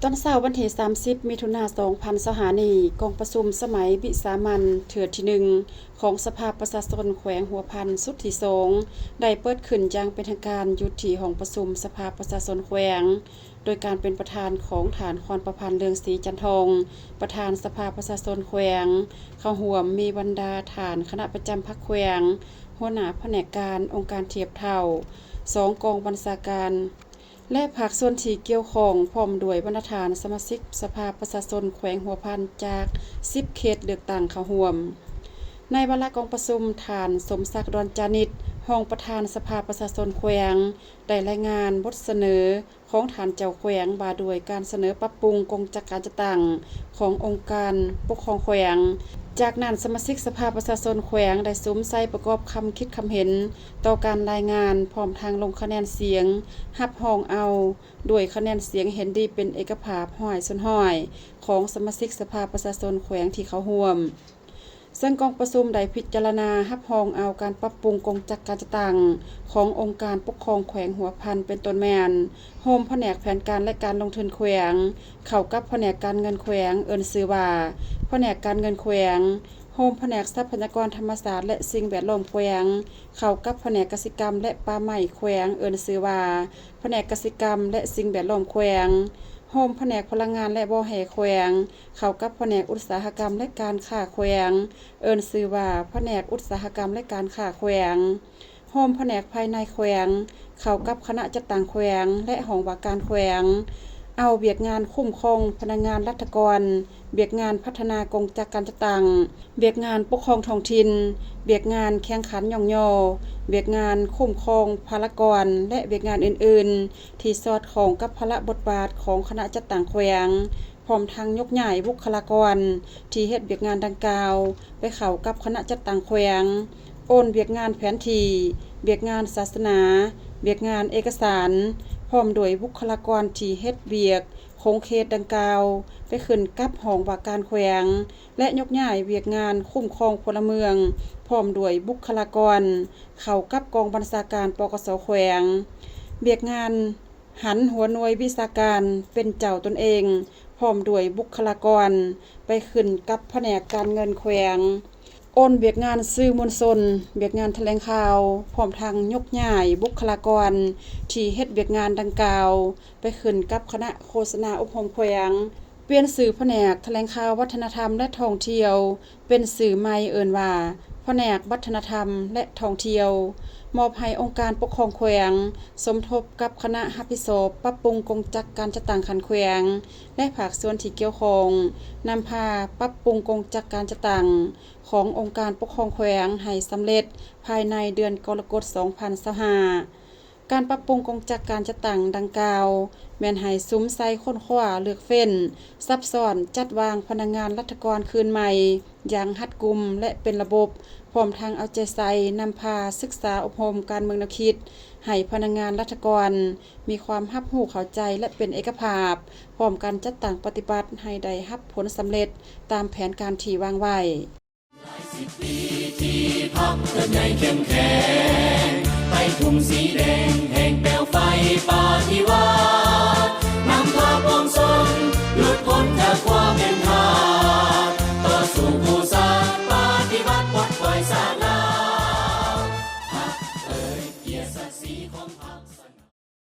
ตอนเช้าวันที่30มิถุนายน2025นี้กองประชุมสมัยวิสามัญเทื่อที่1ของสภาประชาชนแขวงหัวพันสุดที่2ได้เปิดขึ้นอย่างเป็นทางการอยู่ที่ห้องประชุมสภาประชาชนแขวงโดยการเป็นประธานของฐานคอนประพันธ์เรืองศรีจันทองประธานสภาประชาชนแขวงเข้าร่วมมีบรรดาฐานคณะประจำพรรคแขวงหัวหน้าแผนกการองค์การเทียบเท่า2กองบัญชาการและภาคส่วนที่เกี่ยวข้องพร้อมด้วยบรรดาฐานสมาชิกสภาประชาชนแขวงหัวพันจาก10เขตเลือกตั้งเข้าร่วมในวาระกองประชุมฐานสมศักดิ์ ดอนจานิตรองประธานสภาประชาชนแขวงได้รายงานบทเสนอของฐานเจ้าแขวงว่าด้วยการเสนอปรับปรุงกงจักการจัดตั้งขององค์การปกครองแขวงจากนั้นสมาชิกสภาประชาชนแขวงได้สุมใส่ประกอบคำคิดคำเห็นต่อการรายงานพร้อมทางลงคะแนนเสียงรับรองเอาด้วยคะแนนเสียงเห็นดีเป็นเอกภาพห้อยสุนห้อยของสมาชิกสภาประชาชนแขวงที่เข้าร่วมซึ่งกองประชุมได้พิจารณารับรองเอาการปรับปรุงกงจักการจัดตั้งขององค์การปกครองแขวงหัวพันเป็นต้นแม่นโฮมแผนกแผนการและการลงทุนแขวงเข้ากับแผนกการเงินแขวงเอิ้นชื่อว่าแผนกการเงินแขวงโฮมแผนกทรัพยากรธรรมศาสตร์และสิ่งแวดล้อมแขวงเข้ากับแผนกกสิกรรมและป่าไม้แขวงเอิ้นชื่อว่าแผนกกสิกรรมและสิ่งแวดล้อมแขวงโฮมแผนกพลังงานและบ่อแห่แขวงเข้ากับแผนกอุตสาหกรรมและการค้าแขวงเอิ้นชื่อว่าแผนกอุตสาหกรรมและการค้าแขวงโฮมแผนกภายในแขวงเข้ากับคณะจัดตั้งแขวงและห้องว่าการแขวงเอาเวียกงานคุ้มครองพนักงานรัฐกรเวียกงานพัฒนากงจักการจัดตั้งเวียกงานปกครองท้องถิ่นเวียกงานแข่งขันย่องย่อเวียกงานคุ้มครองพลากรและเวียกงานอื่นๆที่สอดคล้องกับภาระบทบาทของคณะจัดตั้งแขวงพร้อมทั้งยกย้ายบุคลากรที่เฮ็ดเวียกงานดังกล่าวไปเข้ากับคณะจัดตั้งแขวงโอนเวียกงานแผนที่เวียกงานศาสนาเวียกงานเอกสารพร้อมด้วยบุคลากรที่เฮ็ดเวียกคงเขตดังกล่าวไปขึ้นกับห้องว่าการแขวงและยกย้ายเวียกงานคุ้มครองพลเมืองพร้อมด้วยบุคลากรเข้ากับกองบัญชาการปกส.แขวงเวียกงานหันหัวหน่วยวิชาการเป็นเจ้าตนเองพร้อมด้วยบุคลากรไปขึ้นกับแผนกการเงินแขวงโอนเวียกงานสื่อมวลชนเวียกงานแถลงข่าวพร้อมทางยกย้ายบุคลากรที่เฮ็ดเวียกงานดังกล่าวไปขึ้นกับคณะโฆษณาอบรมแขวงเปลี่ยนสื่อแผนกแถลงข่าววัฒนธรรมและท่องเที่ยวเป็นสื่อใหม่เอิ้นว่าแผนกวัฒนธรรมและท่องเที่ยวมอบให้องค์การปกครองแขวงสมทบกับคณะรับผิดชอบปรับปรุงกงจักการจัดตั้งขันแขวงและภาคส่วนที่เกี่ยวข้องนำพาปรับปรุงกงจักการจัดตั้งขององค์การปกครองแขวงให้สำเร็จภายในเดือนกรกฎาคม2025การปรับปรุงกงจักการจัดตั้งดังกล่าวแม่นให้ซุ้มใส่ค้นคว้าเลือกเฟ้นซับซ้อนจัดวางพนักงานรัฐกรคืนใหม่อย่างรัดกุมและเป็นระบบพร้อมทางเอาใจใส่นำพาศึกษาอบรมการเมืองแนวคิดให้พนักงานรัฐกรมีความรับรู้เข้าใจและเป็นเอกภาพพร้อมกันจัดตั้งปฏิบัติให้ได้รับผลสำเร็จตามแผนการที่วางไว้หลายสิบปีที่พักเดินใหญ่เข้มแข็งไปทุ่งสีแดงแห่งเปลวไฟปาฏิวาสนำพาปวงชนหลุดพ้นจากความเป็นทาสต่อสู่ผู้สร้างปฏิวัติปลดปล่อยศาสนาพรรคเอ่ยเกียรติศักดิ์ศรีของพรรค